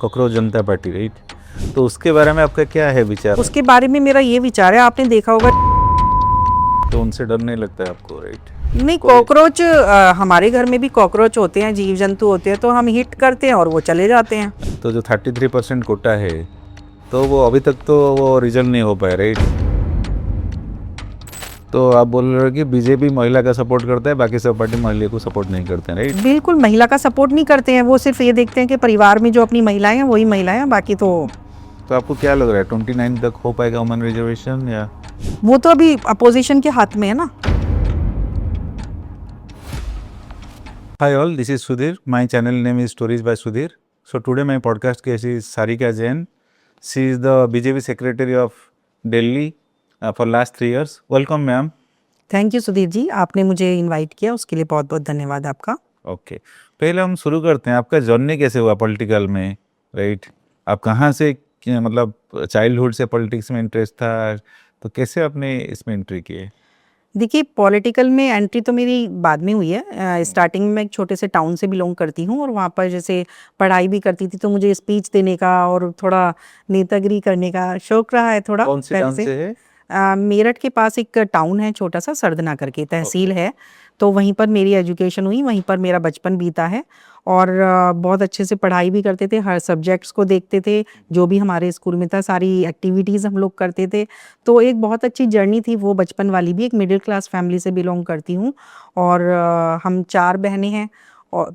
Cockroach जनता party, right? तो उसके बारे में आपका क्या है विचार? उसके बारे में मेरा ये विचार है, आपने देखा होगा तो उनसे डर नहीं लगता है आपको, राइट? नहीं, कॉकरोच हमारे घर में भी कॉकरोच होते हैं, जीव जंतु होते हैं, तो हम हिट करते हैं और वो चले जाते हैं। तो जो 33% कोटा है, तो वो अभी तक तो वो रिजल्ट नहीं हो पाया, राइट? तो आप बोल रहे हो कि बीजेपी महिला का सपोर्ट करता है, बाकी सब पार्टी महिला को सपोर्ट नहीं करते हैं, राइट? बिल्कुल महिला का सपोर्ट नहीं करते हैं, वो सिर्फ ये देखते हैं कि परिवार में जो अपनी महिलाएं हैं वही महिलाएं हैं, बाकी तो आपको क्या लग रहा है 29 तक हो पाएगा वुमेन रिजर्वेशन, या वो तो अभी अपोजिशन के हाथ में है ना। Hi all, this is Sudhir. My channel name is Stories by Sudhir. So today my podcast guest is Sarika Jain. She is the BJP Secretary of Delhi for last 3 years. Welcome, ma'am. Thank you Sudhir ji, आपने मुझे invite किया, उसके लिए बहुत बहुत धन्यवाद आपका। Okay, पहले हम शुरू करते हैं। आपका जर्नी कैसे हुआ पॉलिटिकल में, राइट? आप कहाँ से, मतलब चाइल्डहुड से पॉलिटिक्स में इंटरेस्ट था, तो कैसे आपने इसमें एंट्री की है? देखिए, पॉलिटिकल में एंट्री तो मेरी बाद में हुई है। स्टार्टिंग में मैं एक छोटे से टाउन से बिलोंग करती हूँ और वहाँ पर जैसे पढ़ाई भी करती थी, तो मुझे स्पीच देने का और थोड़ा नेतागिरी करने का शौक रहा है थोड़ा कौन से पहले टाउन से। से है? मेरठ के पास एक टाउन है छोटा सा, सरदना करके तहसील है, तो वहीं पर मेरी एजुकेशन हुई, वहीं पर मेरा बचपन बीता है। और बहुत अच्छे से पढ़ाई भी करते थे, हर सब्जेक्ट्स को देखते थे, जो भी हमारे स्कूल में था सारी एक्टिविटीज़ हम लोग करते थे। तो एक बहुत अच्छी जर्नी थी वो बचपन वाली भी। एक मिडिल क्लास फैमिली से बिलोंग करती हूँ और हम 4 बहनें हैं और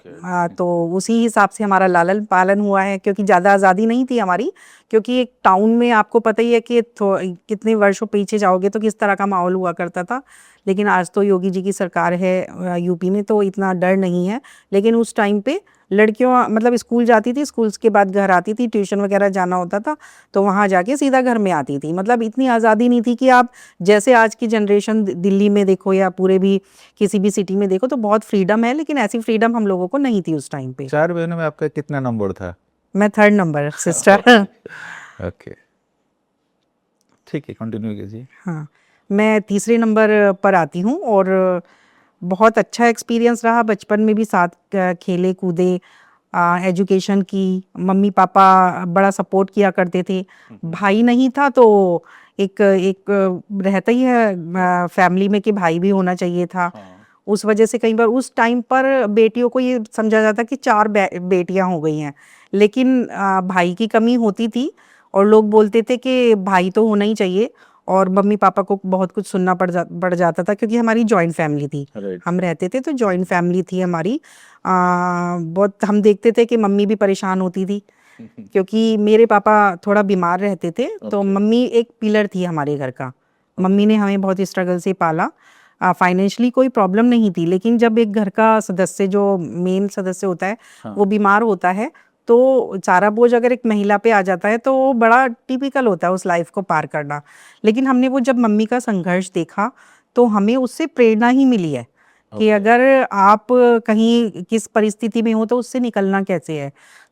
तो उसी हिसाब से हमारा लालन पालन हुआ है, क्योंकि ज़्यादा आज़ादी नहीं थी हमारी, क्योंकि एक टाउन में आपको पता ही है कि कितने वर्षों पीछे जाओगे तो किस तरह का माहौल हुआ करता था। लेकिन आज तो योगी जी की सरकार है यूपी में, तो इतना डर नहीं है। लेकिन उस टाइम पे लड़कियों मतलब स्कूल जाती थी, स्कूल के बाद घर आती थी, ट्यूशन वगैरह जाना होता था तो वहाँ जाके सीधा घर में आती थी। मतलब इतनी आज़ादी नहीं थी कि आप जैसे आज की जनरेशन दिल्ली में देखो या पूरे भी किसी भी सिटी में देखो तो बहुत फ्रीडम है, लेकिन ऐसी फ्रीडम हम लोगों को नहीं थी उस टाइम पे। 4 बहनों में आपका कितना नंबर था? मैं 3rd नंबर सिस्टर। ओके, ठीक है, कंटिन्यू कीजिए। हाँ, मैं तीसरे नंबर पर आती हूँ और बहुत अच्छा एक्सपीरियंस रहा बचपन में भी, साथ खेले कूदे, एजुकेशन की। मम्मी पापा बड़ा सपोर्ट किया करते थे। भाई नहीं था तो एक एक रहता ही है फैमिली में कि भाई भी होना चाहिए था। उस वजह से कई बार उस टाइम पर बेटियों को ये समझा जाता कि 4 बेटियां हो गई हैं, लेकिन भाई की कमी होती थी और लोग बोलते थे कि भाई तो होना ही चाहिए। और मम्मी पापा को बहुत कुछ सुनना पड़ जाता था, क्योंकि हमारी जॉइंट फैमिली थी। हम रहते थे तो जॉइंट फैमिली थी हमारी। बहुत हम देखते थे कि मम्मी भी परेशान होती थी, क्योंकि मेरे पापा थोड़ा बीमार रहते थे, तो मम्मी एक पिलर थी हमारे घर का। मम्मी ने हमें बहुत स्ट्रगल से पाला। फाइनेंशियली कोई प्रॉब्लम नहीं थी, लेकिन जब एक घर का सदस्य जो मेन सदस्य होता है वो बीमार होता है तो सारा बोझ अगर एक महिला पे आ जाता है तो वो बड़ा टिपिकल होता है उस लाइफ को पार करना। लेकिन हमने वो जब मम्मी का संघर्ष देखा तो हमें उससे प्रेरणा ही मिली है कि अगर आप कहीं किस परिस्थिति में हो तो उससे निकलना कैसे है।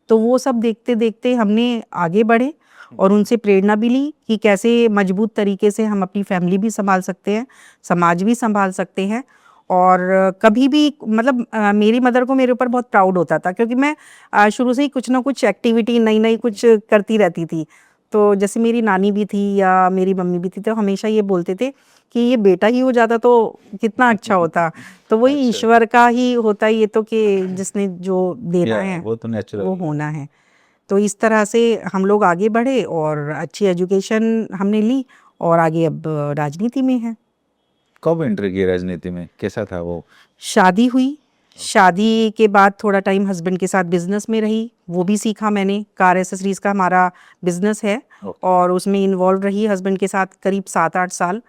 तो वो सब देखते देखते हमने आगे बढ़े और उनसे प्रेरणा भी ली कि कैसे मजबूत तरीके से हम अपनी फैमिली भी संभाल सकते हैं, समाज भी संभाल सकते हैं। और कभी भी मतलब मेरी मदर को मेरे ऊपर बहुत प्राउड होता था, क्योंकि मैं शुरू से ही कुछ ना कुछ एक्टिविटी नई नई कुछ करती रहती थी। तो जैसे मेरी नानी भी थी या मेरी मम्मी भी थी, तो हमेशा ये बोलते थे कि ये बेटा ही हो जाता तो कितना अच्छा होता। तो वही ईश्वर का ही होता है ये तो, कि जिसने जो देना है वो तो नेचुरल वो होना है। तो इस तरह से हम लोग आगे बढ़े और अच्छी एजुकेशन हमने ली और आगे अब राजनीति में है। कब एंट्री की राजनीति में, कैसा था वो? शादी हुई, शादी के बाद थोड़ा टाइम हस्बैंड के साथ बिजनेस में रही, वो भी सीखा मैंने। कार एसेसरीज का हमारा बिजनेस है और उसमें इन्वॉल्व रही हस्बैंड के साथ करीब 7-8 साल।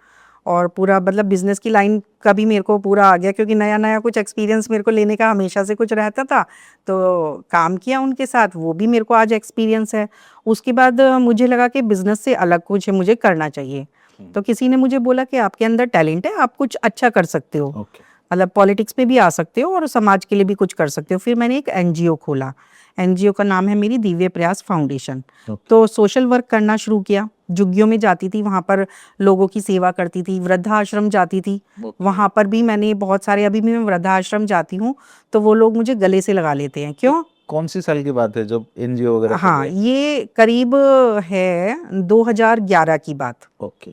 और पूरा मतलब बिजनेस की लाइन का भी मेरे को पूरा आ गया, क्योंकि नया नया कुछ एक्सपीरियंस मेरे को लेने का हमेशा से कुछ रहता था, तो काम किया उनके साथ, वो भी मेरे को आज एक्सपीरियंस है। उसके बाद मुझे लगा कि बिजनेस से अलग कुछ मुझे करना चाहिए। तो किसी ने मुझे बोला कि आपके अंदर टैलेंट है, आप कुछ अच्छा कर सकते हो, मतलब पॉलिटिक्स में भी आ सकते हो और समाज के लिए भी कुछ कर सकते हो। फिर मैंने एक एनजीओ खोला, एनजीओ का नाम है मेरी दिव्य प्रयास फाउंडेशन। तो सोशल वर्क करना शुरू किया, झुग्गियों में जाती थी, वहाँ पर लोगों की सेवा करती थी, वृद्धाश्रम जाती थी, वहाँ पर भी मैंने बहुत सारे, अभी भी मैं वृद्धाश्रम जाती हूँ तो वो लोग मुझे गले से लगा लेते हैं। क्यों? कौन सी साल की बात है जब एनजीओ वगैरह कर हाँ, रहे हैं? ये करीब है 2011 की बात। ओके।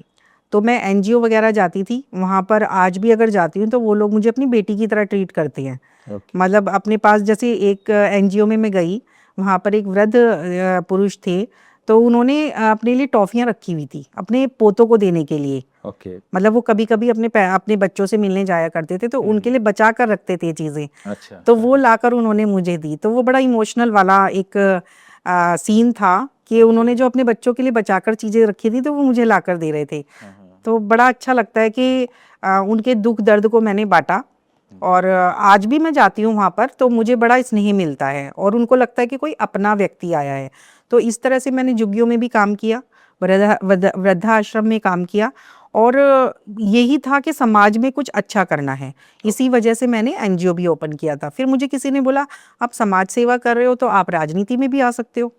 तो मैं एनजीओ वगैरह जाती थी, वहाँ पर आज भी अगर जाती हूँ तो वो लोग मुझे अपनी बेटी की तरह ट्रीट करते हैं। ओके। मतलब अपने पास जैसे एक एनजीओ में मैं गई, वहाँ पर एक वृद्ध पुरुष थे, तो उन्होंने अपने लिए टॉफ़ियाँ रखी हुई थी, अपने पोतों को देने के लिए। ओके। मतलब वो कभी-कभी अपने बच्चों से मिलने जाया करते थे, तो उनके लिए बचा कर रखते थे ये चीज़ें। अच्छा। तो वो लाकर उन्होंने मुझे दी। तो वो बड़ा इमोशनल वाला एक सीन था कि उन्होंने जो अपने बच्चों के लिए बचाकर चीज़ें रखी थी, तो वो मुझे लाकर दे रहे थे। तो बड़ा अच्छा लगता है कि उनके दुख दर्द को मैंने बाँटा। और आज भी मैं जाती हूँ वहाँ पर, तो मुझे बड़ा स्नेह मिलता है और उनको लगता है कि कोई अपना व्यक्ति आया है। तो इस तरह से मैंने झुग्गियों में भी काम किया, वृद्धाश्रम में काम किया, और यही था कि समाज में कुछ अच्छा करना है। इसी वजह से मैंने एनजीओ भी ओपन किया था। फिर मुझे किसी ने बोला, आप समाज सेवा कर रहे हो तो आप राजनीति में भी आ सकते हो,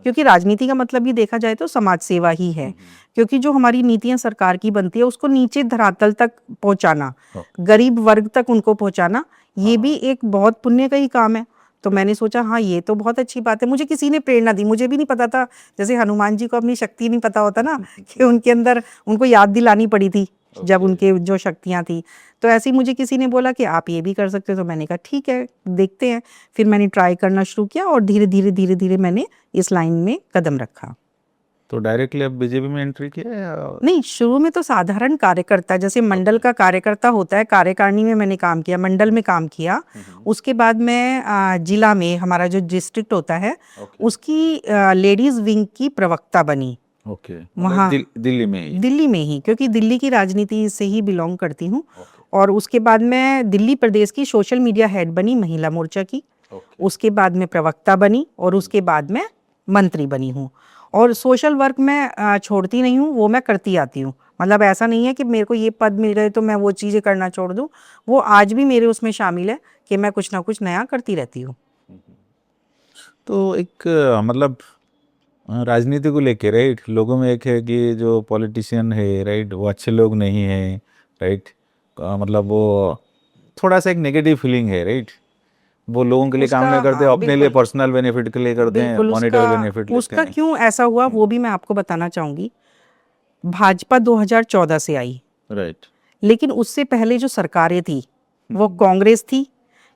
क्योंकि राजनीति का मतलब भी देखा जाए तो समाज सेवा ही है। क्योंकि जो हमारी नीतियां सरकार की बनती है उसको नीचे धरातल तक पहुंचाना, गरीब वर्ग तक उनको पहुंचाना, ये भी एक बहुत पुण्य का ही काम है। तो मैंने सोचा हाँ, ये तो बहुत अच्छी बात है। मुझे किसी ने प्रेरणा दी, मुझे भी नहीं पता था, जैसे हनुमान जी को अपनी शक्ति नहीं पता होता ना कि उनके अंदर, उनको याद दिलानी पड़ी थी जब उनके जो शक्तियाँ थी। तो ऐसे ही मुझे किसी ने बोला कि आप ये भी कर सकते हो, तो मैंने कहा ठीक है, देखते हैं। फिर मैंने ट्राई करना शुरू किया और धीरे धीरे मैंने इस लाइन में कदम रखा। तो डायरेक्टली अब बीजेपी में एंट्री किया है या? नहीं, शुरू में तो साधारण कार्यकर्ता, जैसे मंडल का कार्यकर्ता होता है, कार्यकारिणी में मैंने काम किया, मंडल में काम किया। उसके बाद मैं जिला में, हमारा जो डिस्ट्रिक्ट होता है, उसकी लेडीज विंग की प्रवक्ता बनी। ओके। वहाँ दिल्ली में ही? दिल्ली में ही, क्योंकि दिल्ली की राजनीति से ही बिलोंग करती हूँ। और उसके बाद मैं दिल्ली प्रदेश की सोशल मीडिया हेड बनी, महिला मोर्चा की। उसके बाद मैं प्रवक्ता बनी और उसके बाद मैं मंत्री बनी हूँ। और सोशल वर्क मैं छोड़ती नहीं हूँ, वो मैं करती आती हूँ। मतलब ऐसा नहीं है कि मेरे को ये पद मिल गए तो मैं वो चीज़ें करना छोड़ दूँ। वो आज भी मेरे उसमें शामिल है कि मैं कुछ ना कुछ नया करती रहती हूँ। तो एक मतलब राजनीति को लेके, राइट, लोगों में एक है कि जो पॉलिटिशियन है, राइट, वो अच्छे लोग नहीं है, राइट, मतलब वो थोड़ा सा एक नेगेटिव फीलिंग है, राइट। वो लोगों के लिए काम नहीं करते, अपने लिए बिल्कुल पर्सनल बेनिफिट के लिए करते हैं, बिल्कुल, मॉनेटरी बेनिफिट लेते उसका हैं। क्यों ऐसा हुआ वो भी मैं आपको बताना चाहूँगी। भाजपा 2014 से आई, राइट। लेकिन उससे पहले जो सरकारें थी वो कांग्रेस थी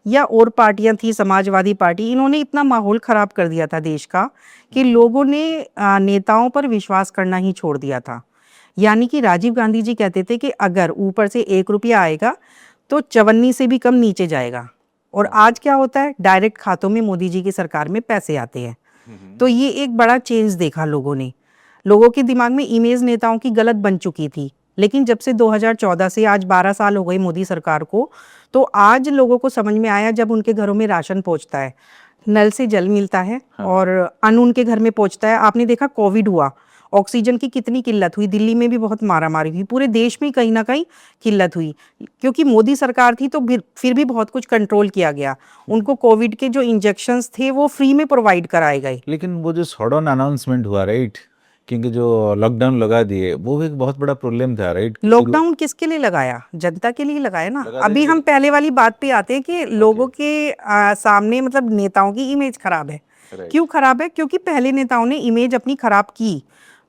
या और पार्टियां थी, समाजवादी पार्टी, इन्होंने इतना माहौल खराब कर दिया था देश का कि लोगों ने नेताओं पर विश्वास करना ही छोड़ दिया था। यानी कि राजीव गांधी जी कहते थे कि अगर ऊपर से 1 रुपया आएगा तो चवन्नी से भी कम नीचे जाएगा। और आज क्या होता है, डायरेक्ट खातों में मोदी जी की सरकार में पैसे आते हैं। तो ये एक बड़ा चेंज देखा लोगों ने। लोगों के दिमाग में इमेज नेताओं की गलत बन चुकी थी, लेकिन जब से 2014 से आज 12 साल हो गए मोदी सरकार को, तो आज लोगों को समझ में आया, जब उनके घरों में राशन पहुंचता है, नल से जल मिलता है और अन्न उनके घर में पहुंचता है। आपने देखा कोविड हुआ, ऑक्सीजन की कितनी किल्लत हुई, दिल्ली में भी बहुत मारामारी हुई, पूरे देश में कहीं ना कहीं किल्लत हुई, क्योंकि मोदी सरकार थी। तो फिर भी बहुत कुछ कंट्रोल किया गया। उनको कोविड के जो इंजेक्शंस थे वो फ्री में प्रोवाइड कराए गए। लेकिन वो जो सडन अनाउंसमेंट हुआ, राइट, क्योंकि जो लॉकडाउन लगा दिए, वो एक बहुत बड़ा प्रॉब्लम था, राइट। लॉकडाउन किसके लिए लगाया? जनता के लिए लगाया ना। लगा अभी देंगे। हम पहले वाली बात पे आते हैं कि लोगों के सामने, मतलब नेताओं की इमेज खराब है। Right. क्यों खराब है? क्योंकि पहले नेताओं ने इमेज अपनी खराब की,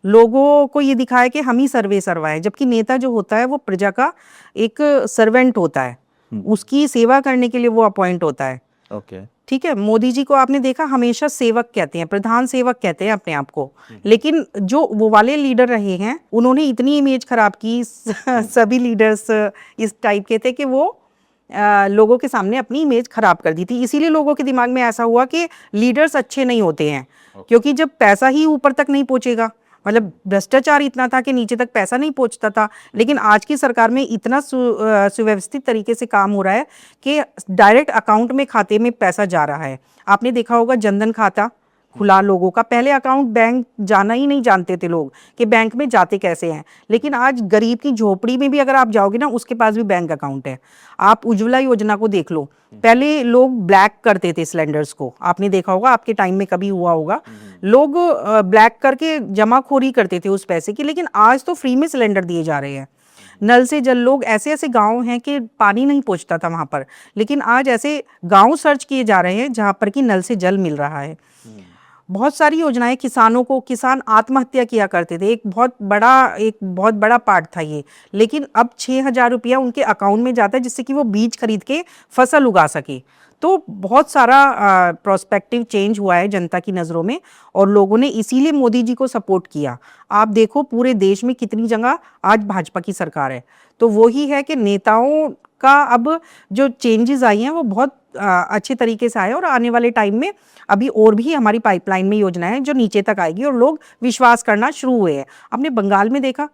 लोगों को ये दिखाया कि हम ही सर्वे सर्वाए, जबकि नेता जो होता है वो प्रजा का एक सर्वेंट होता है, उसकी सेवा करने के लिए वो अपॉइंट होता है। ओके। ठीक है, मोदी जी को आपने देखा, हमेशा सेवक कहते हैं, प्रधान सेवक कहते हैं अपने आप को। लेकिन जो वो वाले लीडर रहे हैं, उन्होंने इतनी इमेज खराब की, सभी लीडर्स इस टाइप के थे कि वो लोगों के सामने अपनी इमेज खराब कर दी थी। इसीलिए लोगों के दिमाग में ऐसा हुआ कि लीडर्स अच्छे नहीं होते हैं, क्योंकि जब पैसा ही ऊपर तक नहीं पहुंचेगा, मतलब भ्रष्टाचार इतना था कि नीचे तक पैसा नहीं पहुंचता था। लेकिन आज की सरकार में इतना सुव्यवस्थित तरीके से काम हो रहा है कि डायरेक्ट अकाउंट में, खाते में पैसा जा रहा है। आपने देखा होगा जनधन खाता खुला लोगों का, पहले अकाउंट बैंक जाना ही नहीं जानते थे लोग कि बैंक में जाते कैसे हैं। लेकिन आज गरीब की झोपड़ी में भी अगर आप जाओगे ना, उसके पास भी बैंक अकाउंट है। आप उज्ज्वला योजना को देख लो, पहले लोग ब्लैक करते थे सिलेंडर्स को, आपने देखा होगा, आपके टाइम में कभी हुआ होगा, लोग ब्लैक करके जमाखोरी करते थे उस पैसे की। लेकिन आज तो फ्री में सिलेंडर दिए जा रहे हैं। नल से जल, लोग ऐसे ऐसे गांव हैं कि पानी नहीं पहुंचता था वहां पर, लेकिन आज ऐसे गांव सर्च किए जा रहे हैं जहां पर कि नल से जल मिल रहा है। बहुत सारी योजनाएं किसानों को, किसान आत्महत्या किया करते थे, एक बहुत बड़ा पार्ट था ये, लेकिन अब 6,000 रुपया उनके अकाउंट में जाता है जिससे कि वो बीज खरीद के फसल उगा सके। तो बहुत सारा प्रोस्पेक्टिव चेंज हुआ है जनता की नज़रों में, और लोगों ने इसीलिए मोदी जी को सपोर्ट किया। आप देखो पूरे देश में कितनी जगह आज भाजपा की सरकार है। तो वही है कि नेताओं का अब जो चेंजेस आई हैं वो बहुत अच्छे तरीके से आए, और आने वाले टाइम में अभी और भी हमारी पाइपलाइन में योजनाएं हैं जो नीचे तक आएगी और लोग विश्वास करना शुरू हुए हैं। आपने बंगाल में देखा,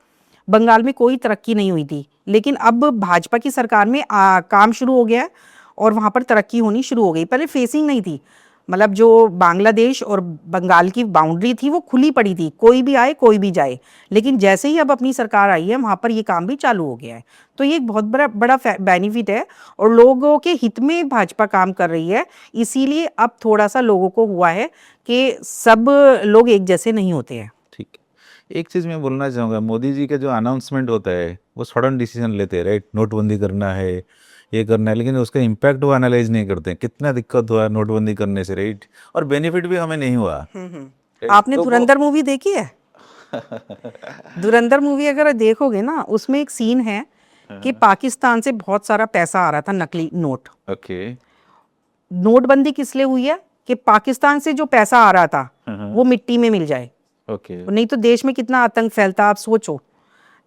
बंगाल में कोई तरक्की नहीं हुई थी, लेकिन अब भाजपा की सरकार में काम शुरू हो गया है और वहाँ पर तरक्की होनी शुरू हो गई। पहले फेसिंग नहीं थी, मतलब जो बांग्लादेश और बंगाल की बाउंड्री थी वो खुली पड़ी थी, कोई भी आए कोई भी जाए, लेकिन जैसे ही अब अपनी सरकार आई है वहाँ पर ये काम भी चालू हो गया है। तो ये एक बहुत बड़ा बड़ा बेनिफिट है और लोगों के हित में भाजपा काम कर रही है। इसीलिए अब थोड़ा सा लोगों को हुआ है कि सब लोग एक जैसे नहीं होते हैं। ठीक है, एक चीज़ मैं बोलना चाहूँगा, मोदी जी का जो अनाउंसमेंट होता है वो सडन डिसीजन लेते हैं, राइट? नोटबंदी करना है, ये करना है, लेकिन उसका इम्पैक्ट वो एनालाइज नहीं करते हैं, कितना दिक्कत हुआ नोटबंदी करने से, राइट? और बेनिफिट भी हमें नहीं हुआ। right? आपने तो धुरंधर मूवी देखी है? धुरंधर मूवी अगर देखोगे ना, उसमें एक सीन है कि पाकिस्तान से बहुत सारा पैसा आ रहा था, नकली नोट। ओके। नोटबंदी किस लिए हुई है कि पाकिस्तान से जो पैसा आ रहा था वो मिट्टी में मिल जाए, ओके। नहीं तो देश में कितना आतंक फैलता। आप सोचो,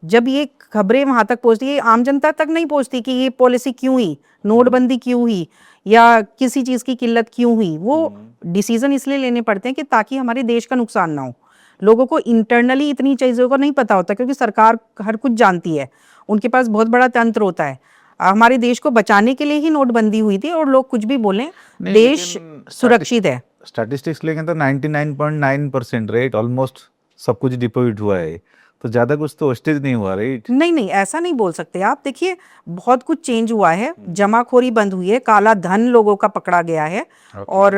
जब ये खबरें वहां तक पहुंचती है, आम जनता तक नहीं पहुंचती कि ये पॉलिसी क्यों हुई, नोटबंदी क्यों हुई, या किसी चीज की किल्लत क्यों हुई। वो डिसीजन इसलिए लेने पड़ते हैं कि ताकि हमारे देश का नुकसान ना हो। लोगों को इंटरनली इतनी चीजों को नहीं पता होता, क्योंकि सरकार हर कुछ जानती है, उनके पास बहुत बड़ा तंत्र होता है। हमारे देश को बचाने के लिए ही नोटबंदी हुई थी, और लोग कुछ भी बोलें, नहीं, देश लेकिन सुरक्षित है। स्टैटिस्टिक्स लेकिन तो 99.9% राइट, ऑलमोस्ट सब कुछ डिपॉजिट हुआ है, तो ज़्यादा कुछ तो वेस्टेज नहीं हुआ, राइट? नहीं नहीं, ऐसा नहीं बोल सकते आप। देखिए, बहुत कुछ चेंज हुआ है, जमाखोरी बंद हुई है, काला धन लोगों का पकड़ा गया है, और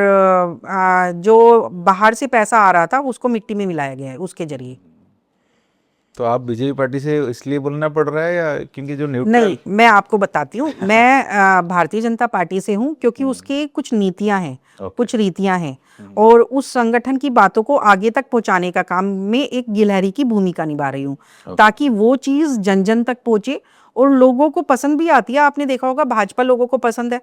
जो बाहर से पैसा आ रहा था उसको मिट्टी में मिलाया गया है उसके जरिए। तो आप बीजेपी पार्टी से इसलिए बोलना पड़ रहा है या क्योंकि जो न्यूट्रल? नहीं, मैं आपको बताती हूँ, मैं भारतीय जनता पार्टी से हूँ क्योंकि उसके कुछ नीतियां हैं, कुछ रीतियां हैं, और उस संगठन की बातों को आगे तक पहुंचाने का काम में एक गिलहरी की भूमिका निभा रही हूँ, ताकि वो चीज़ जन जन तक पहुंचे और लोगों को पसंद भी आती है। आपने देखा होगा भाजपा लोगों को पसंद है,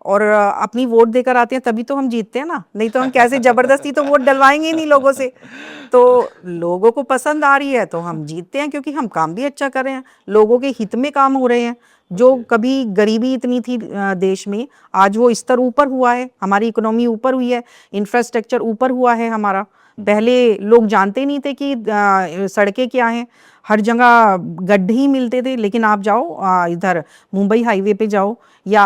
और अपनी वोट देकर आते हैं तभी तो हम जीतते हैं ना, नहीं तो हम कैसे जबरदस्ती तो वोट डलवाएंगे ही नहीं लोगों से। तो लोगों को पसंद आ रही है तो हम जीतते हैं, क्योंकि हम काम भी अच्छा कर रहे हैं, लोगों के हित में काम हो रहे हैं। जो कभी गरीबी इतनी थी देश में, आज वो स्तर ऊपर हुआ है, हमारी इकोनॉमी ऊपर हुई है, इंफ्रास्ट्रक्चर ऊपर हुआ है हमारा। पहले लोग जानते नहीं थे कि सड़कें क्या हैं, हर जगह गड्ढे ही मिलते थे, लेकिन आप जाओ इधर मुंबई हाईवे पे जाओ, या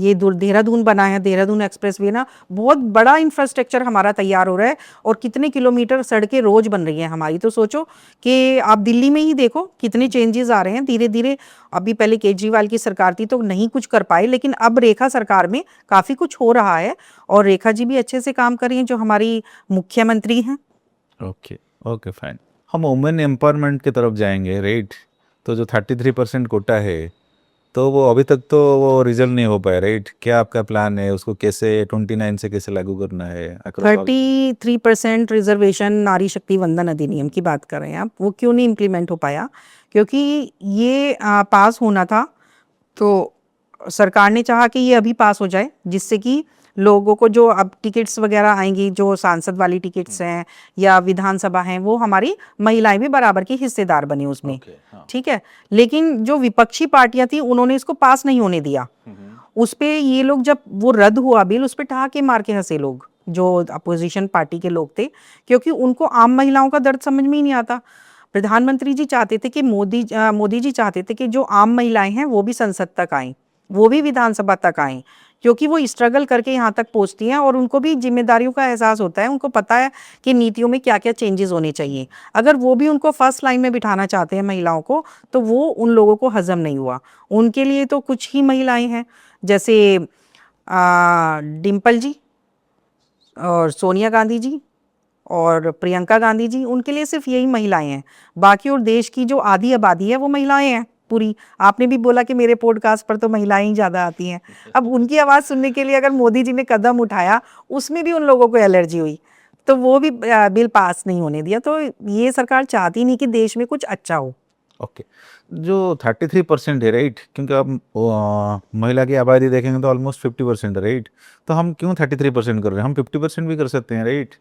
ये देहरादून बना है, देहरादून एक्सप्रेसवे ना, बहुत बड़ा इंफ्रास्ट्रक्चर हमारा तैयार हो रहा है, और कितने किलोमीटर सड़कें रोज बन रही हैं हमारी। तो सोचो कि आप दिल्ली में ही देखो कितने चेंजेस आ रहे हैं धीरे धीरे। अभी पहले केजरीवाल की सरकार थी तो नहीं कुछ कर पाए, लेकिन अब रेखा सरकार में काफ़ी कुछ हो रहा है, और रेखा जी भी अच्छे से काम कर रही हैं, जो हमारी मुख्यमंत्री हैं। Okay, okay, fine. हम वुमेन एम्पावरमेंट की तरफ जाएंगे, राइट? तो जो 33% कोटा है, तो वो अभी तक तो वो रिजल्ट नहीं हो पाया, राइट? क्या आपका प्लान है, उसको कैसे 29 से कैसे लागू करना है across all? 33% रिजर्वेशन नारी शक्ति वंदन अधिनियम की बात कर रहे हैं आप, वो क्यों नहीं इम्प्लीमेंट हो पाया? क्योंकि ये पास होना था, तो सरकार ने चाहा कि ये अभी पास हो जाए, जिससे कि लोगों को जो अब टिकट्स वगैरह आएंगी, जो सांसद वाली टिकट्स हैं या विधानसभा हैं, वो हमारी महिलाएं भी बराबर की हिस्सेदार बने उसमें। हाँ। ठीक है, लेकिन जो विपक्षी पार्टियां थी उन्होंने इसको पास नहीं होने दिया। उस पे ये लोग, जब वो रद्द हुआ बिल, उस पे ठहाके मार के हंसे लोग, जो अपोजिशन पार्टी के लोग थे, क्योंकि उनको आम महिलाओं का दर्द समझ में ही नहीं आता। प्रधानमंत्री जी चाहते थे कि मोदी जी चाहते थे कि जो आम महिलाएं हैं वो भी संसद तक आएं, वो भी विधानसभा तक आएं, क्योंकि वो स्ट्रगल करके यहाँ तक पहुँचती हैं और उनको भी जिम्मेदारियों का एहसास होता है, उनको पता है कि नीतियों में क्या क्या चेंजेस होने चाहिए। अगर वो भी उनको फर्स्ट लाइन में बिठाना चाहते हैं महिलाओं को, तो वो उन लोगों को हजम नहीं हुआ। उनके लिए तो कुछ ही महिलाएं हैं, जैसे डिम्पल जी और सोनिया गांधी जी और प्रियंका गांधी जी, उनके लिए सिर्फ यही महिलाएं हैं। बाकी और देश की जो आधी आबादी है वो महिलाएं हैं भोजपुरी, आपने भी बोला कि मेरे पॉडकास्ट पर तो महिलाएं ही ज़्यादा आती हैं। अब उनकी आवाज़ सुनने के लिए अगर मोदी जी ने कदम उठाया, उसमें भी उन लोगों को एलर्जी हुई, तो वो भी बिल पास नहीं होने दिया। तो ये सरकार चाहती नहीं कि देश में कुछ अच्छा हो। ओके, जो 33% है राइट, क्योंकि आप महिला की आबादी देखेंगे तो ऑलमोस्ट 50% है राइट, तो हम क्यों 33% कर रहे हैं? हम 50% भी कर सकते हैं राइट।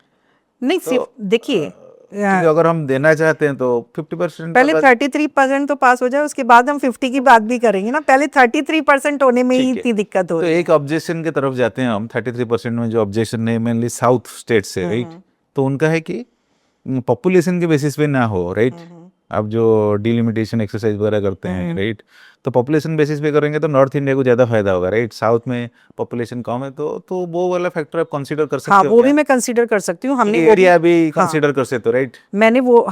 नहीं, तो सिर्फ देखिए, क्योंकि अगर हम देना चाहते हैं तो 50% पहले अगर 33% तो पास हो जाए, उसके बाद हम 50 की बात भी करेंगे ना। पहले 33% होने में ही ठीक है, इतनी दिक्कत हो तो रही एक ऑब्जेक्शन की तरफ जाते हैं हम। 33% में जो ऑब्जेक्शन है मेनली साउथ स्टेट से राइट, तो उनका है कि पॉपुलेशन के बेसिस पे ना हो राइट। आप जो डिलिमिटेशन एक्सरसाइज वगैरह करते हैं राइट, तो पॉपुलेशन बेसिस पे करेंगे तो नॉर्थ इंडिया को ज़्यादा फायदा होगा राइट। साउथ में पॉपुलेशन कम है, तो वो वाला फैक्टर आप कंसीडर कर हाँ, सकते हो वो क्या? भी मैं कंसीडर कर सकती हूँ। हमने वो भी, एरिया भी हाँ, कंसीडर कर सकते हो राइट।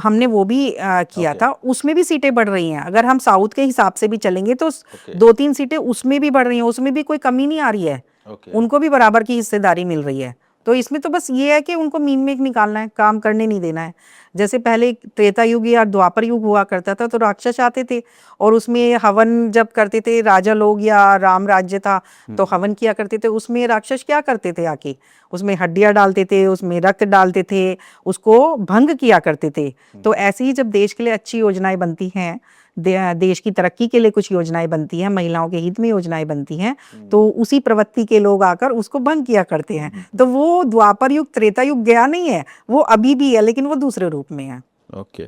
हमने वो भी किया ओके था। उसमें भी सीटें बढ़ रही हैं। अगर हम साउथ के हिसाब से भी चलेंगे तो ओके 2-3 सीटें उसमें भी बढ़ रही हैं, उसमें भी कोई कमी नहीं आ रही है। ओके उनको भी बराबर की हिस्सेदारी मिल रही है। तो इसमें तो बस ये है कि उनको मीन में निकालना है, काम करने नहीं देना है। जैसे पहले त्रेता युग या द्वापर युग हुआ करता था, तो राक्षस आते थे और उसमें हवन जब करते थे राजा लोग, या राम राज्य था तो हवन किया करते थे। उसमें राक्षस क्या करते थे, आके उसमें हड्डियां डालते थे, उसमें रक्त डालते थे, उसको भंग किया करते थे। तो ऐसे ही जब देश के लिए अच्छी योजनाएं बनती हैं, देश की तरक्की के लिए कुछ योजनाएं बनती हैं, महिलाओं के हित में योजनाएं बनती हैं, तो उसी प्रवृत्ति के लोग आकर उसको भंग किया करते हैं। तो वो द्वापर युग त्रेता युग गया नहीं है, वो अभी भी है, लेकिन वो दूसरे रूप में है। ओके।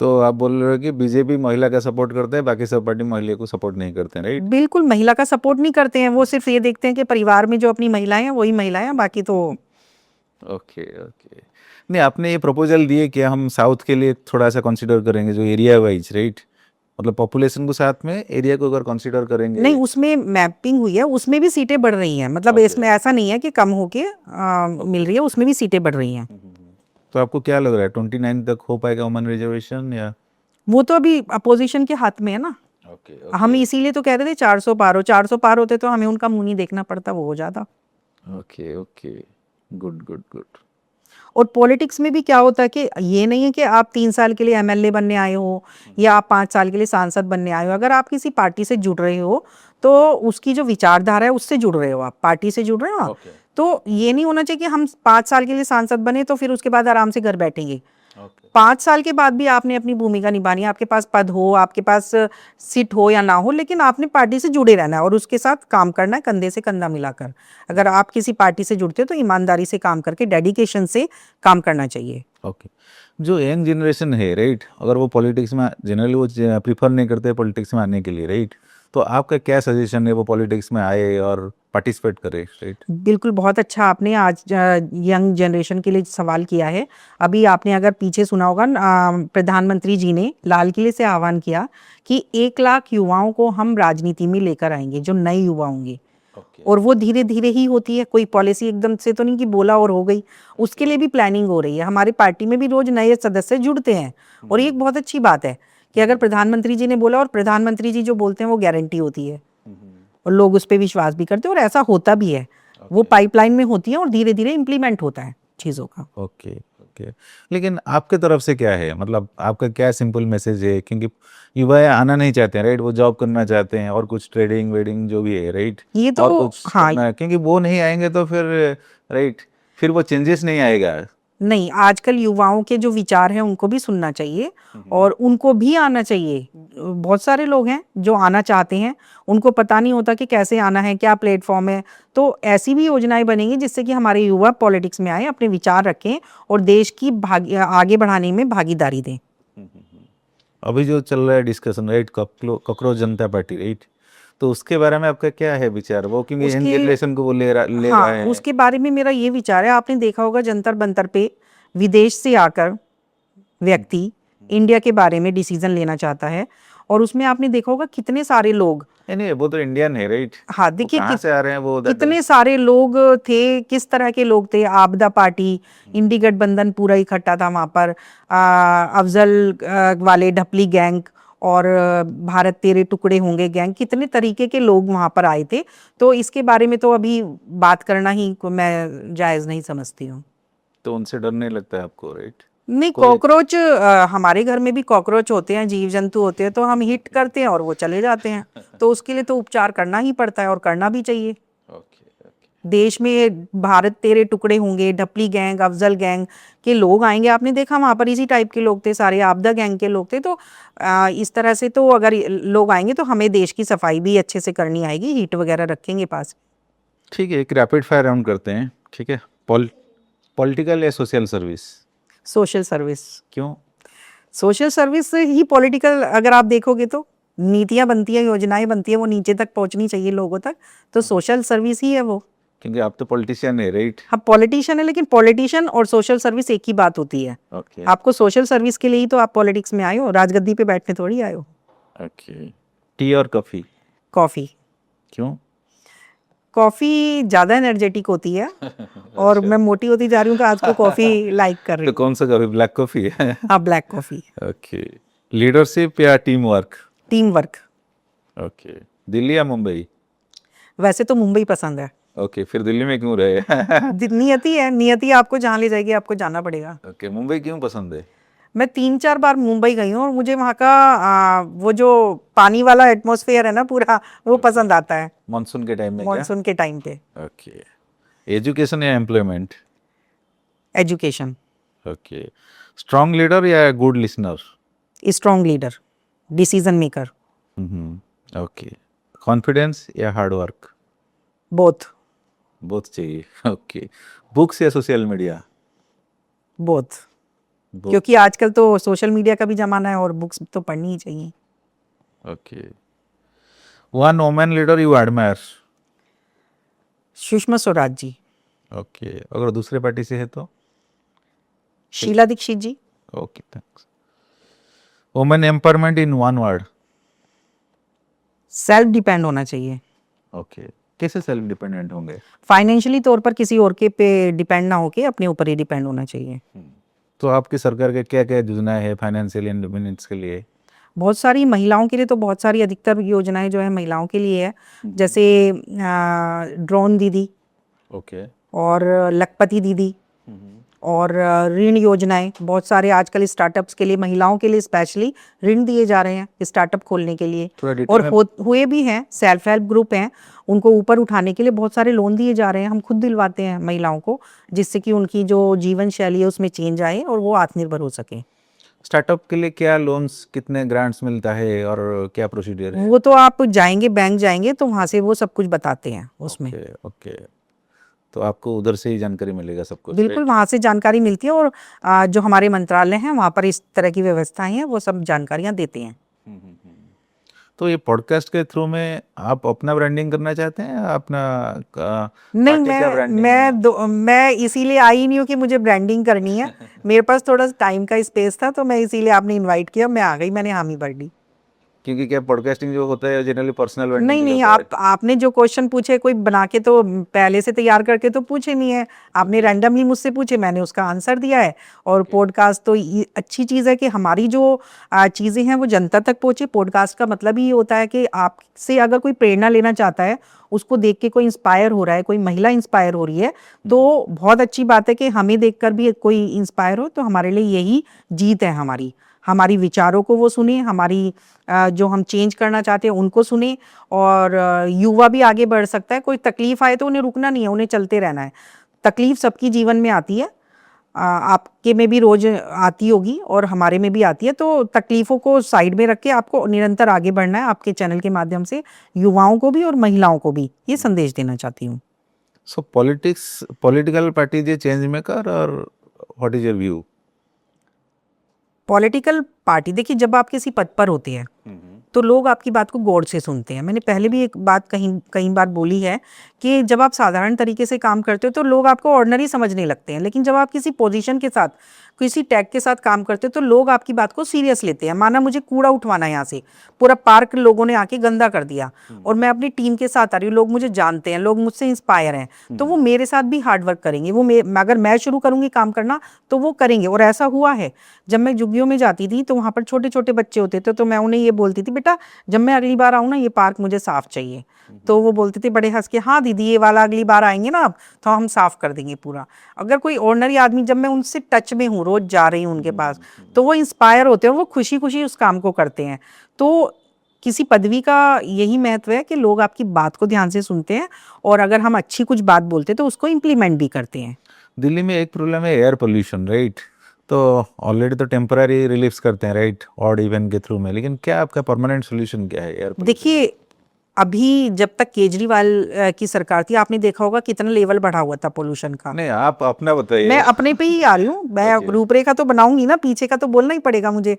तो आप बोल रहे हो कि बीजेपी महिला का सपोर्ट करते हैं, बाकी सब पार्टी महिला को सपोर्ट नहीं करते हैं राइट। बिल्कुल महिला का सपोर्ट नहीं करते हैं। वो सिर्फ ये देखते हैं कि परिवार में जो अपनी महिलाएं हैं वही महिलाएं हैं, बाकी तो ओके ओके। नहीं, आपने ये प्रपोजल दिए कि हम साउथ के लिए थोड़ा सा कंसीडर करेंगे, जो एरिया वाइज राइट, मतलब पॉपुलेशन को साथ में एरिया को अगर कंसीडर करेंगे। नहीं, उसमें मैपिंग हुई है, उसमें भी सीटें बढ़ रही हैं। मतलब ओके इसमें ऐसा नहीं है कि कम होके मिल रही है, उसमें भी सीटें बढ़ रही हैं। तो आपको क्या लग रहा है 29 तक हो पाएगा वुमन रिजर्वेशन या? वो तो अभी अपोजिशन के हाथ में है ना। ओके हम ओके इसीलिए तो कह रहे थे 400 पार हो। 400 पार होते तो हमें उनका मुंह नहीं देखना पड़ता, वो हो जाता। Okay okay, good good good. और पॉलिटिक्स में भी क्या होता है कि ये नहीं है कि आप 3 साल के लिए एमएलए बनने आए हो या आप 5 साल के लिए सांसद बनने आए हो। अगर आप किसी पार्टी से जुड़ रहे हो तो उसकी जो विचारधारा है उससे जुड़ रहे हो, आप पार्टी से जुड़ रहे हो ना। ओके तो ये नहीं होना चाहिए कि हम 5 साल के लिए सांसद बने तो फिर उसके बाद आराम से घर बैठेंगे। ओके 5 साल के बाद भी आपने अपनी भूमिका निभानी है। आपके पास पद हो, आपके पास सीट हो या ना हो, लेकिन आपने पार्टी से जुड़े रहना है और उसके साथ काम करना है, कंधे से कंधा मिलाकर। अगर आप किसी पार्टी से जुड़ते हो तो ईमानदारी से काम करके, डेडिकेशन से काम करना चाहिए। ओके। जो यंग जनरेशन है राइट, अगर वो पॉलिटिक्स में जनरली वो प्रीफर नहीं करते पॉलिटिक्स में आने के लिए राइट, तो आपका क्या सजेशन है वो पॉलिटिक्स में आए और पार्टिसिपेट करे राइट? बिल्कुल, बहुत अच्छा आपने आज यंग जनरेशन के लिए सवाल किया है। अभी आपने अगर पीछे सुना होगा, प्रधानमंत्री जी ने लाल किले से आह्वान किया कि 1 लाख युवाओं को हम राजनीति में लेकर आएंगे, जो नए युवा होंगे। ओके और वो धीरे धीरे ही होती है, कोई पॉलिसी एकदम से तो नहीं कि बोला और हो गई। उसके लिए भी प्लानिंग हो रही है। हमारी पार्टी में भी रोज नए सदस्य जुड़ते हैं और ये एक बहुत अच्छी बात है कि अगर प्रधानमंत्री जी ने बोला, और प्रधानमंत्री जी जो बोलते हैं वो गारंटी होती है और लोग उस पर विश्वास भी करते हैं और ऐसा होता भी है। वो पाइपलाइन में होती है और धीरे धीरे इम्प्लीमेंट होता है चीज़ों का। Okay okay. लेकिन आपके तरफ से क्या है, मतलब आपका क्या सिंपल मैसेज है? क्योंकि युवा आना नहीं चाहते हैं राइट, वो जॉब करना चाहते हैं और कुछ ट्रेडिंग वेडिंग जो भी है राइट, ये और तो कुछ हाँ, करना है, क्योंकि वो नहीं आएंगे तो फिर राइट, फिर वो चेंजेस नहीं आएगा। नहीं, आजकल युवाओं के जो विचार हैं उनको भी सुनना चाहिए और उनको भी आना चाहिए। बहुत सारे लोग हैं जो आना चाहते हैं, उनको पता नहीं होता कि कैसे आना है, क्या प्लेटफॉर्म है। तो ऐसी भी योजनाएं बनेंगी जिससे कि हमारे युवा पॉलिटिक्स में आए, अपने विचार रखें और देश की आगे बढ़ाने में भागीदारी दें। अभी जो चल रहा है डिस्कशन राइट, कॉकरोच जनता पार्टी राइट, तो उसके बारे में आपका क्या है विचार? वो क्योंकि यंग उसके जनरेशन को वो ले हाँ, रहा है। उसके बारे में मेरा ये विचार है, आपने देखा होगा जंतर मंतर पे विदेश से आकर व्यक्ति इंडिया के बारे में डिसीजन लेना चाहता है और उसमें आपने देखा होगा कितने सारे लोग, नहीं, वो तो इंडियन है राइट, हाँ वो देखिए कहाँ से आ रहे हैं वो कितने सारे लोग थे, किस तरह के लोग थे। आपदा पार्टी, इंडी गठबंधन पूरा इकट्ठा था वहां पर। अफजल वाले ढपली गैंग और भारत तेरे टुकड़े होंगे गैंग, कितने तरीके के लोग वहां पर आए थे। तो इसके बारे में तो अभी बात करना ही मैं जायज नहीं समझती हूँ। तो उनसे डर नहीं लगता है आपको राइट? नहीं, कोई- कॉकरोच हमारे घर में भी कॉकरोच होते हैं, जीव जंतु होते हैं, तो हम हिट करते हैं और वो चले जाते हैं। तो उसके लिए तो उपचार करना ही पड़ता है और करना भी चाहिए। ओके ओके देश में भारत तेरे टुकड़े होंगे, ढपली गैंग, अफजल गैंग के लोग आएंगे। आपने देखा वहाँ पर इसी टाइप के लोग थे, सारे आपदा गैंग के लोग थे। तो इस तरह से तो अगर लोग आएंगे तो हमें देश की सफाई भी अच्छे से करनी आएगी, हीट वगैरह रखेंगे पास। ठीक है, एक रैपिड फायर राउंड करते हैं, ठीक है। पॉलिटिकल या सोशल सर्विस? Social service. क्यों? सोशल सर्विस ही पॉलिटिकल, अगर आप देखोगे तो नीतियाँ बनती हैं, योजनाएं बनती हैं, वो नीचे तक पहुंचनी चाहिए लोगों तक, तो सोशल सर्विस ही है वो। क्योंकि आप तो पॉलिटिशियन है, राइट? हाँ, पॉलिटिशियन है, लेकिन पॉलिटिशियन और सोशल सर्विस एक ही बात होती है। ओके आपको सोशल सर्विस के लिए ही तो आप पॉलिटिक्स में आए हो, राजगद्दी पे बैठने थोड़ी आए हो। ओके। टी और कॉफी? कॉफ़ी। क्यों? कॉफ़ी ज़्यादा एनर्जेटिक होती है और मैं मोटी होती जा रही हूँ तो आज को कॉफ़ी लाइक कर रही तो हूँ। कौन सा कॉफी? ब्लैक कॉफी है? हाँ, ब्लैक कॉफ़ी। ओके। लीडरशिप या team work? Team work. Okay. Delhi या मुंबई? वैसे तो मुंबई पसंद है। ओके, फिर दिल्ली में क्यों रहे? नियति है, नियति आपको जहाँ ले जाएगी आपको जाना पड़ेगा। ओके, मुंबई क्यों पसंद है? मैं 3-4 बार मुंबई गई हूँ और मुझे वहाँ का वो जो पानी वाला एटमॉस्फेयर है ना पूरा, वो पसंद आता है मानसून के टाइम में क्या? मॉनसून के टाइम पे। ओके। एजुकेशन या employment? Education. Okay. Strong leader या good listener? Strong leader, decision maker. Okay. Confidence या हार्ड वर्क? बोथ। बोथ चाहिए। ओके। बुक्स या सोशल मीडिया? बोथ, क्योंकि आजकल तो सोशल मीडिया का भी जमाना है और बुक्स तो पढ़नी ही चाहिए। Okay. One women leader you admire? Sushma Swaraj ji. Okay. अगर दूसरे पार्टी से है तो? Sheila Dikshit ji. Okay, thanks. Women empowerment in one word? Self depend होना चाहिए। ओके। कैसे सेल्फ डिपेंडेंट होंगे? फाइनेंशियली तौर पर किसी और के पे डिपेंड ना होके अपने ऊपर ही डिपेंड होना चाहिए। तो आपकी सरकार के क्या क्या योजनाएं हैं फाइनेंशियल इंडिपेंडेंस के लिए? बहुत सारी महिलाओं के लिए तो बहुत सारी, अधिकतर योजनाएं जो है महिलाओं के लिए है, जैसे ड्रोन दीदी ओके। और लखपति दीदी और ऋण योजनाएं। बहुत सारे आजकल स्टार्टअप्स के लिए, महिलाओं के लिए स्पेशली ऋण दिए जा रहे हैं स्टार्टअप खोलने के लिए। थोड़ा डिटेल और में हुए भी हैं, सेल्फ हेल्प ग्रुप हैं, उनको ऊपर उठाने के लिए बहुत सारे लोन दिए जा रहे हैं। हम खुद दिलवाते हैं महिलाओं को, जिससे कि उनकी जो जीवन शैली है उसमें चेंज आए और वो आत्मनिर्भर हो सके। स्टार्टअप के लिए क्या लोन्स, कितने ग्रांट्स मिलता है और क्या प्रोसीजर है? वो तो आप जाएंगे, बैंक जाएंगे तो वहाँ से वो सब कुछ बताते हैं उसमें। Okay okay. तो आपको उधर से ही जानकारी मिलेगा सब कुछ? बिल्कुल, वहाँ से जानकारी मिलती है और जो हमारे मंत्रालय हैं वहाँ पर इस तरह की व्यवस्थाएं हैं, वो सब जानकारियाँ देते हैं। तो ये पॉडकास्ट के थ्रू में आप अपना ब्रांडिंग करना चाहते हैं या अपना नहीं, पार्टी का ब्रांडिंग? मैं इसीलिए आई नहीं हूँ कि मुझे ब्रांडिंग करनी है। मेरे पास थोड़ा टाइम का स्पेस था तो मैं इसीलिए, आपने इनवाइट किया, मैं आ गई, मैंने हामी भर दी। क्योंकि क्या पॉडकास्टिंग जो होता है जनरली पर्सनल ब्रांडिंग नहीं के लिए नहीं, होता है। आपने जो क्वेश्चन पूछे कोई बना के तो पहले से तैयार करके तो पूछे नहीं है, आपने रैंडमली मुझसे पूछे, मैंने उसका आंसर दिया है। और पॉडकास्ट तो ये अच्छी चीज़ है कि हमारी जो चीज़ें हैं वो जनता तक पहुँचे। पॉडकास्ट का मतलब ही होता है कि आपसे अगर कोई प्रेरणा लेना चाहता है, उसको देख के कोई इंस्पायर हो रहा है, कोई महिला इंस्पायर हो रही है, तो बहुत अच्छी बात है कि हमें देखकर भी कोई इंस्पायर हो। तो हमारे लिए यही जीत है हमारी, हमारी विचारों को वो सुने, हमारी जो हम चेंज करना चाहते हैं उनको सुने। और युवा भी आगे बढ़ सकता है। कोई तकलीफ आए तो उन्हें रुकना नहीं है, उन्हें चलते रहना है। तकलीफ सबकी जीवन में आती है, आपके में भी रोज आती होगी और हमारे में भी आती है। तो तकलीफों को साइड में रख के आपको निरंतर आगे बढ़ना है। आपके चैनल के माध्यम से युवाओं को भी और महिलाओं को भी ये संदेश देना चाहती हूँ। So political party is a change maker और what is your view? Political party, देखिए जब आप किसी पद पर होते हैं तो लोग आपकी बात को गौर से सुनते हैं। मैंने पहले भी एक बात कई बार बोली है कि जब आप साधारण तरीके से काम करते हो तो लोग आपको ऑर्डिनरी समझने लगते हैं, लेकिन जब आप किसी पोजीशन के साथ, किसी टैग के साथ काम करते हो तो लोग आपकी बात को सीरियस लेते हैं। माना मुझे कूड़ा उठवाना है, यहाँ से पूरा पार्क लोगों ने आके गंदा कर दिया और मैं अपनी टीम के साथ आ रही हूँ, लोग मुझे जानते हैं, लोग मुझसे इंस्पायर हैं, तो वो मेरे साथ भी हार्ड वर्क करेंगे। वो अगर मैं शुरू करूंगी काम करना तो वो करेंगे। और ऐसा हुआ है, जब मैं झुग्गियों में जाती थी तो वहाँ पर छोटे छोटे बच्चे होते थे तो मैं उन्हें ये बोलती थी, बेटा जब मैं अगली बार आऊँ ना ये पार्क मुझे साफ चाहिए। तो वो बोलते थे बड़े हंस के, हाँ दीदी ये वाला अगली बार आएंगे ना आप तो हम साफ कर देंगे पूरा। अगर कोई ऑर्डिनरी आदमी, जब मैं उनसे टच में हूँ, रोज जा रही हूँ उनके पास, तो वो इंस्पायर होते हैं, वो खुशी खुशी उस काम को करते हैं। तो किसी पदवी का यही महत्व है कि लोग आपकी बात को ध्यान से सुनते हैं और अगर हम अच्छी कुछ बात बोलते हैं तो उसको इम्प्लीमेंट भी करते हैं। दिल्ली में एक प्रॉब्लम है एयर पोल्यूशन, राइट? तो ऑलरेडी तो टेम्पररी रिलीफ्स करते हैं, राइट, ऑड इवन के थ्रू में, लेकिन क्या आपका परमानेंट सोल्यूशन क्या है एयर? देखिए अभी जब तक केजरीवाल की सरकार थी आपने देखा होगा कितना लेवल बढ़ा हुआ था पोल्यूशन का। नहीं, आप अपना बताइए। मैं अपने पे ही आ रही हूँ, मैं रूपरेखा तो बनाऊंगी ना, पीछे का तो बोलना ही पड़ेगा मुझे।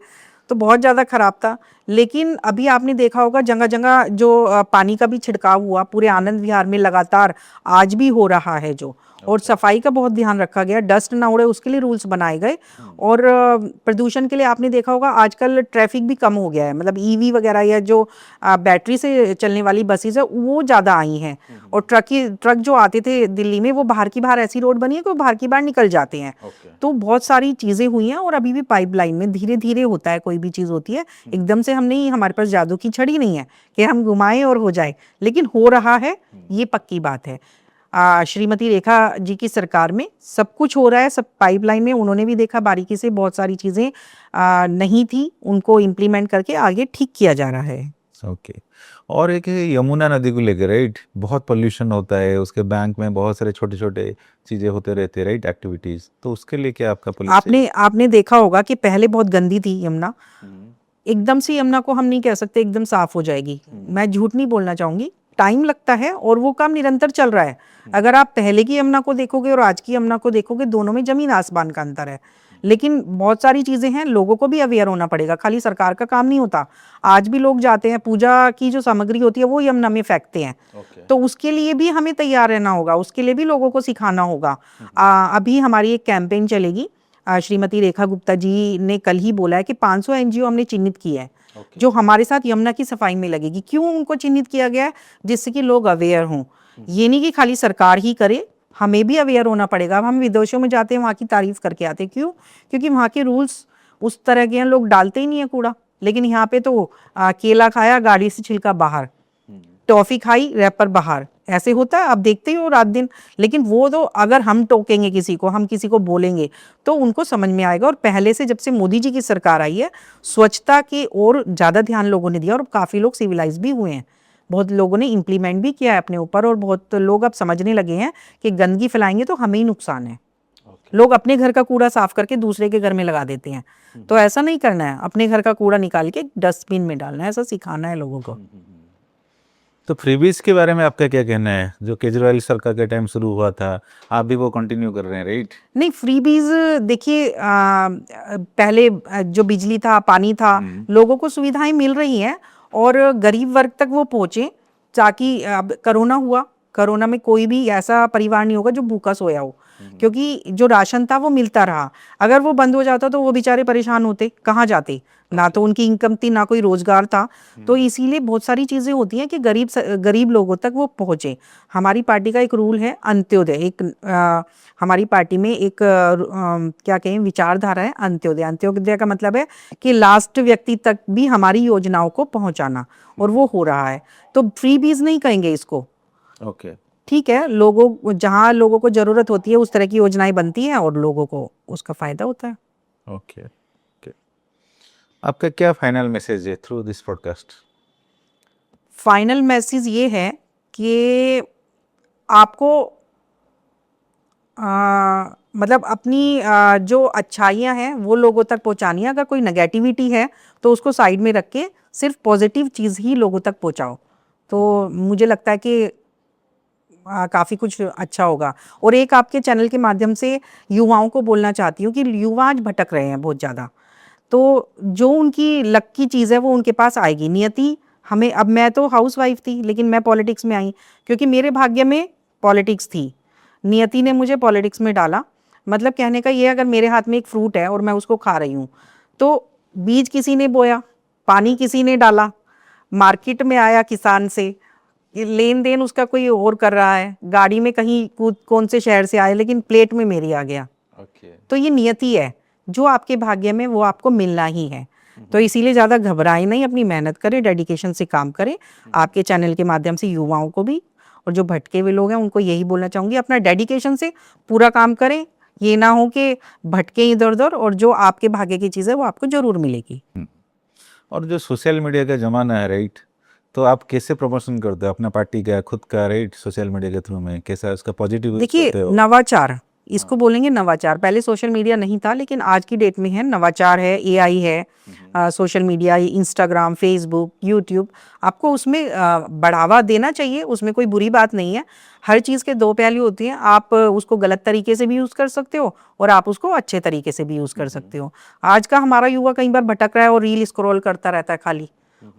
तो बहुत ज़्यादा खराब था, लेकिन अभी आपने देखा होगा जगह जगह जो पानी का भी छिड़काव हुआ पूरे आनंद विहार में लगातार आज भी हो रहा है जो, और सफाई का बहुत ध्यान रखा गया, डस्ट ना उड़े उसके लिए रूल्स बनाए गए। और प्रदूषण के लिए आपने देखा होगा आजकल ट्रैफिक भी कम हो गया है, मतलब ईवी वगैरह या जो बैटरी से चलने वाली बसेस है वो ज़्यादा आई हैं। और ट्रक जो आते थे दिल्ली में वो बाहर की बाहर ऐसी रोड बनी है कि वो बाहर की बाहर निकल जाते हैं। तो बहुत सारी चीज़ें हुई हैं और अभी भी पाइपलाइन में धीरे धीरे होता है, कोई भी चीज़ होती है एकदम से हम नहीं, हमारे पास जादू की छड़ी नहीं है कि हम घुमाएं और हो जाए, लेकिन हो रहा है, ये पक्की बात है। श्रीमती रेखा जी की सरकार में सब कुछ हो रहा है, सब पाइपलाइन में, उन्होंने भी देखा बारीकी से, बहुत सारी चीज़ें नहीं थी उनको इम्प्लीमेंट करके आगे ठीक किया जा रहा है। ओके। और एक है यमुना नदी को लेकर, राइट, बहुत पोल्यूशन होता है, उसके बैंक में बहुत सारे छोटे छोटे चीज़ें होते रहते हैं, राइट, एक्टिविटीज़, तो उसके लिए क्या आपका पॉलिसी? आपने देखा होगा कि पहले बहुत गंदी थी यमुना, एकदम से यमुना को हम नहीं कह सकते एकदम साफ हो जाएगी, मैं झूठ नहीं बोलना चाहूंगी, टाइम लगता है और वो काम निरंतर चल रहा है। अगर आप पहले की यमुना को देखोगे और आज की यमुना को देखोगे, दोनों में जमीन आसमान का अंतर है। लेकिन बहुत सारी चीजें हैं, लोगों को भी अवेयर होना पड़ेगा, खाली सरकार का काम नहीं होता। आज भी लोग जाते हैं, पूजा की जो सामग्री होती है वो यमुना में फेंकते हैं। तो उसके लिए भी हमें तैयार रहना होगा, उसके लिए भी लोगों को सिखाना होगा। अभी हमारी एक कैंपेन चलेगी, श्रीमती रेखा गुप्ता जी ने कल ही बोला है कि 500 एनजीओ हमने चिन्हित किया है जो हमारे साथ यमुना की सफाई में लगेगी। क्यों उनको चिन्हित किया गया है? जिससे कि लोग अवेयर हों। ये नहीं कि खाली सरकार ही करे, हमें भी अवेयर होना पड़ेगा। अब हम विदेशों में जाते हैं, वहाँ की तारीफ करके आते हैं, क्यों? क्योंकि वहाँ के रूल्स उस तरह के हैं, लोग डालते ही नहीं है कूड़ा। लेकिन यहाँ पे तो केला खाया गाड़ी से छिलका बाहर, टॉफी खाई रैपर बाहर, ऐसे होता है, आप देखते ही हो रात दिन। लेकिन वो तो अगर हम टोकेंगे किसी को, हम किसी को बोलेंगे तो उनको समझ में आएगा। और पहले से जब से मोदी जी की सरकार आई है, स्वच्छता की ओर ज़्यादा ध्यान लोगों ने दिया और काफ़ी लोग सिविलाइज भी हुए हैं, बहुत लोगों ने इम्प्लीमेंट भी किया है अपने ऊपर। और बहुत लोग अब समझने लगे हैं कि गंदगी फैलाएंगे तो हमें ही नुकसान है। लोग अपने घर का कूड़ा साफ करके दूसरे के घर में लगा देते हैं, तो ऐसा नहीं करना है, अपने घर का कूड़ा निकाल के डस्टबिन में डालना है, ऐसा सिखाना है लोगों को। तो फ्रीबीज के बारे में आपका क्या कहना है? जो केजरीवाल सरकार के टाइम शुरू हुआ था, आप भी वो कंटिन्यू कर रहे हैं, राइट? नहीं, फ्रीबीज देखिए, पहले जो बिजली था, पानी था, लोगों को सुविधाएं मिल रही हैं और गरीब वर्ग तक वो पहुंचे, ताकि अब कोरोना हुआ, कोरोना में कोई भी ऐसा परिवार नहीं होगा जो भूखा सोया हो, क्योंकि जो राशन था वो मिलता रहा। अगर वो बंद हो जाता तो वो बेचारे परेशान होते, कहाँ जाते, ना तो उनकी इनकम थी ना कोई रोजगार था। तो इसीलिए बहुत सारी चीजें होती हैं कि गरीब लोगों तक वो पहुंचे। हमारी पार्टी का एक रूल है अंत्योदय, हमारी पार्टी में एक क्या कहें विचारधारा है अंत्योदय। अंत्योदय का मतलब है कि लास्ट व्यक्ति तक भी हमारी योजनाओं को पहुंचाना, और वो हो रहा है। तो फ्री बीज नहीं कहेंगे इसको, ओके। ठीक है, लोगों जहां लोगों को जरूरत होती है उस तरह की योजनाएं बनती हैं और लोगों को उसका फायदा होता है। ओके। ओके। आपका क्या फाइनल मैसेज है through this podcast? Final message ये है कि आपको मतलब अपनी जो अच्छाइयाँ हैं वो लोगों तक पहुंचानी है। अगर कोई नेगेटिविटी है तो उसको साइड में रख के सिर्फ पॉजिटिव चीज़ ही लोगों तक पहुंचाओ, तो मुझे लगता है कि काफ़ी कुछ अच्छा होगा। और एक आपके चैनल के माध्यम से युवाओं को बोलना चाहती हूँ कि युवा आज भटक रहे हैं बहुत ज़्यादा, तो जो उनकी लक की चीज़ है वो उनके पास आएगी। नियति हमें, अब मैं तो हाउसवाइफ थी लेकिन मैं पॉलिटिक्स में आई क्योंकि मेरे भाग्य में पॉलिटिक्स थी, नियति ने मुझे पॉलिटिक्स में डाला। मतलब कहने का ये, अगर मेरे हाथ में एक फ्रूट है और मैं उसको खा रही हूँ, तो बीज किसी ने बोया, पानी किसी ने डाला, मार्केट में आया किसान से, लेन देन उसका कोई और कर रहा है, गाड़ी में कहीं कौन से शहर से आए, लेकिन प्लेट में मेरी आ गया। तो ये नियति है, जो आपके भाग्य में वो आपको मिलना ही है। तो इसीलिए ज़्यादा घबराएं नहीं, अपनी मेहनत करें, डेडिकेशन से काम करें। आपके चैनल के माध्यम से युवाओं को भी और जो भटके हुए लोग हैं उनको यही बोलना चाहूँगी, अपना डेडिकेशन से पूरा काम करें। ये ना हो कि भटके इधर उधर, और जो आपके भाग्य की चीज़ है वो आपको ज़रूर मिलेगी। और जो सोशल मीडिया का ज़माना है, राइट, तो आप कैसे प्रमोशन करते हो अपना पार्टी का, खुद का, राइट, सोशल मीडिया के थ्रू में कैसा उसका पॉजिटिव यूज देखिए, करते हो? नवाचार इसको बोलेंगे, नवाचार। पहले सोशल मीडिया नहीं था, लेकिन आज की डेट में है, नवाचार है, एआई है, social media, Instagram, Facebook, YouTube, आपको उसमें बढ़ावा देना चाहिए, उसमें कोई बुरी बात नहीं है। हर चीज़ के दो पहलू होते हैं, आप उसको गलत तरीके से भी यूज़ कर सकते हो और आप उसको अच्छे तरीके से भी यूज़ कर सकते हो। आज का हमारा युवा कई बार भटक रहा है और रील स्क्रॉल करता रहता है खाली,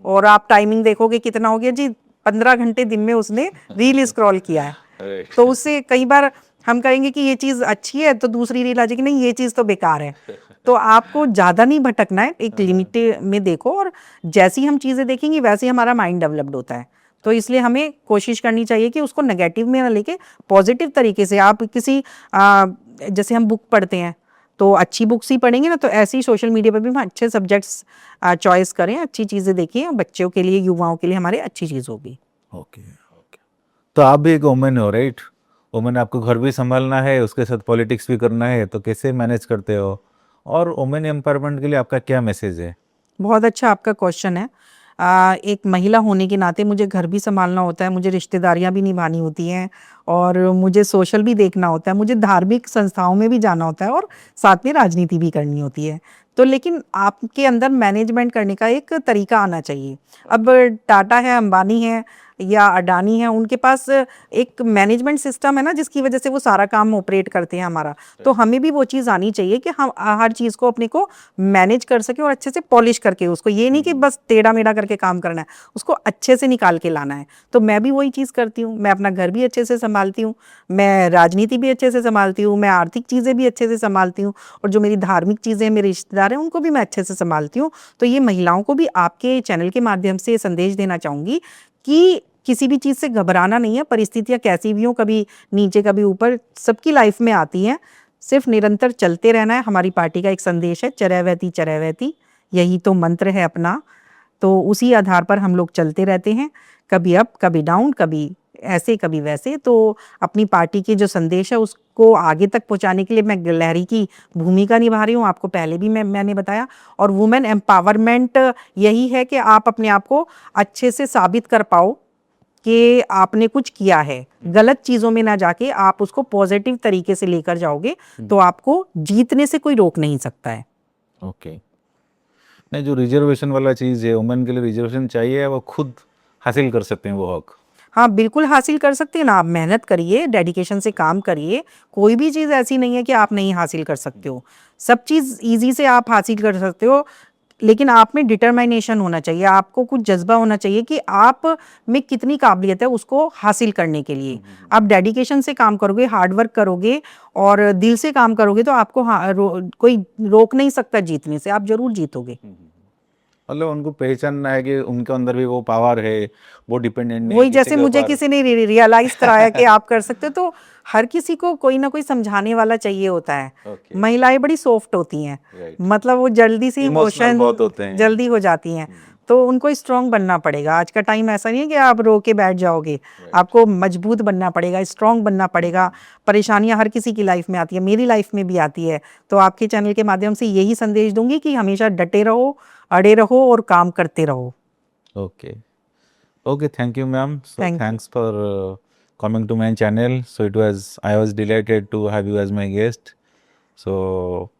और आप टाइमिंग देखोगे कितना हो गया जी, 15 घंटे दिन में उसने रील स्क्रॉल किया है। तो उससे कई बार हम कहेंगे कि ये चीज़ अच्छी है, तो दूसरी रील आ जाएगी, नहीं ये चीज़ तो बेकार है। तो आपको ज़्यादा नहीं भटकना है, एक लिमिट में देखो, और जैसी हम चीज़ें देखेंगे वैसे ही हमारा माइंड डेवलप्ड होता है। तो इसलिए हमें कोशिश करनी चाहिए कि उसको नेगेटिव में ना लेके पॉजिटिव तरीके से, आप किसी जैसे हम बुक पढ़ते हैं तो अच्छी बुक्स ही पढ़ेंगे ना, तो ऐसे ही सोशल मीडिया पर भी हम अच्छे सब्जेक्ट्स चॉइस करें, अच्छी चीज़ें देखिए, बच्चों के लिए, युवाओं के लिए हमारे अच्छी चीज़ होगी। Okay okay. तो आप भी एक वुमेन हो, राइट? वुमेन, आपको घर भी संभालना है, उसके साथ पॉलिटिक्स भी करना है, तो कैसे मैनेज करते हो? और वुमेन एम्पावरमेंट के लिए आपका क्या मैसेज है? बहुत अच्छा आपका क्वेश्चन है। एक महिला होने के नाते मुझे घर भी संभालना होता है, मुझे रिश्तेदारियां भी निभानी होती हैं, और मुझे सोशल भी देखना होता है, मुझे धार्मिक संस्थाओं में भी जाना होता है, और साथ में राजनीति भी करनी होती है। तो लेकिन आपके अंदर मैनेजमेंट करने का एक तरीका आना चाहिए। अब टाटा है, अंबानी है या अडानी है, उनके पास एक मैनेजमेंट सिस्टम है ना, जिसकी वजह से वो सारा काम ऑपरेट करते हैं हमारा। तो हमें भी वो चीज़ आनी चाहिए कि हम हर चीज़ को अपने को मैनेज कर सकें, और अच्छे से पॉलिश करके उसको, ये नहीं कि बस टेढ़ा मेढ़ा करके काम करना है, उसको अच्छे से निकाल के लाना है। तो मैं भी वही चीज़ करती हूँ, मैं अपना घर भी अच्छे से संभालती हूँ, मैं राजनीति भी अच्छे से संभालती हूँ, मैं आर्थिक चीज़ें भी अच्छे से संभालती हूँ, और जो मेरी धार्मिक चीज़ें, मेरे रिश्तेदार हैं, उनको भी मैं अच्छे से संभालती हूँ। तो ये महिलाओं को भी आपके चैनल के माध्यम से संदेश देना चाहूँगी कि किसी भी चीज़ से घबराना नहीं है, परिस्थितियाँ कैसी भी हों, कभी नीचे कभी ऊपर, सबकी लाइफ में आती हैं, सिर्फ निरंतर चलते रहना है। हमारी पार्टी का एक संदेश है, चरैवेति चरैवेति, यही तो मंत्र है अपना। तो उसी आधार पर हम लोग चलते रहते हैं, कभी अप कभी डाउन, कभी ऐसे कभी वैसे। तो अपनी पार्टी के जो संदेश है उसको आगे तक पहुंचाने के लिए मैं गिलहरी की भूमिका निभा रही हूँ, आपको पहले भी मैंने बताया। और वुमेन एम्पावरमेंट यही है कि आप अपने आप को अच्छे से साबित कर पाओ कि आपने कुछ किया है, गलत चीज़ों में ना जाके आप उसको पॉजिटिव तरीके से लेकर जाओगे, तो आपको जीतने से कोई रोक नहीं सकता है। ओके। नहीं, जो रिजर्वेशन वाला चीज़ है, वुमेन के लिए रिजर्वेशन चाहिए, वो खुद हासिल कर सकते हैं वो हक। हाँ, बिल्कुल हासिल कर सकते हैं ना, आप मेहनत करिए, डेडिकेशन से काम करिए, कोई भी चीज़ ऐसी नहीं है कि आप नहीं हासिल कर सकते हो। सब चीज़ ईज़ी से आप हासिल कर सकते हो, लेकिन आप में डिटरमिनेशन होना चाहिए, आपको कुछ जज़्बा होना चाहिए कि आप में कितनी काबिलियत है उसको हासिल करने के लिए। आप डेडिकेशन से काम करोगे, हार्ड वर्क करोगे और दिल से काम करोगे, तो आपको कोई रोक नहीं सकता जीतने से, आप ज़रूर जीतोगे। मतलब उनको पहचानना है कि उनके अंदर भी वो पावर है, वो डिपेंडेंट नहीं वही किसी जैसे के मुझे ऊपर। किसी ने रियलाइज कराया कि आप कर सकते हो, तो हर किसी को कोई ना कोई समझाने वाला चाहिए होता है। Okay. महिलाएं बड़ी सॉफ्ट होती हैं, Right. मतलब वो जल्दी से Emotional इमोशन बहुत होते हैं। जल्दी हो जाती हैं, तो उनको स्ट्रांग बनना पड़ेगा। आज का टाइम ऐसा नहीं है कि आप रो के बैठ जाओगे, आपको मजबूत बनना पड़ेगा, स्ट्रांग बनना पड़ेगा। परेशानियां हर किसी की लाइफ में आती है, मेरी लाइफ में भी आती है। तो आपके चैनल के माध्यम से यही संदेश दूंगी कि हमेशा डटे रहो, अड़े रहो और काम करते रहो। Okay. Okay, thank you, ma'am. So Thank you. thanks for coming to my channel. So I was delighted to have you as my guest. So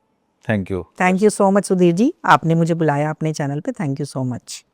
thank you. Thank you so much Sudhir ji, आपने मुझे बुलाया अपने channel पे, thank you so much.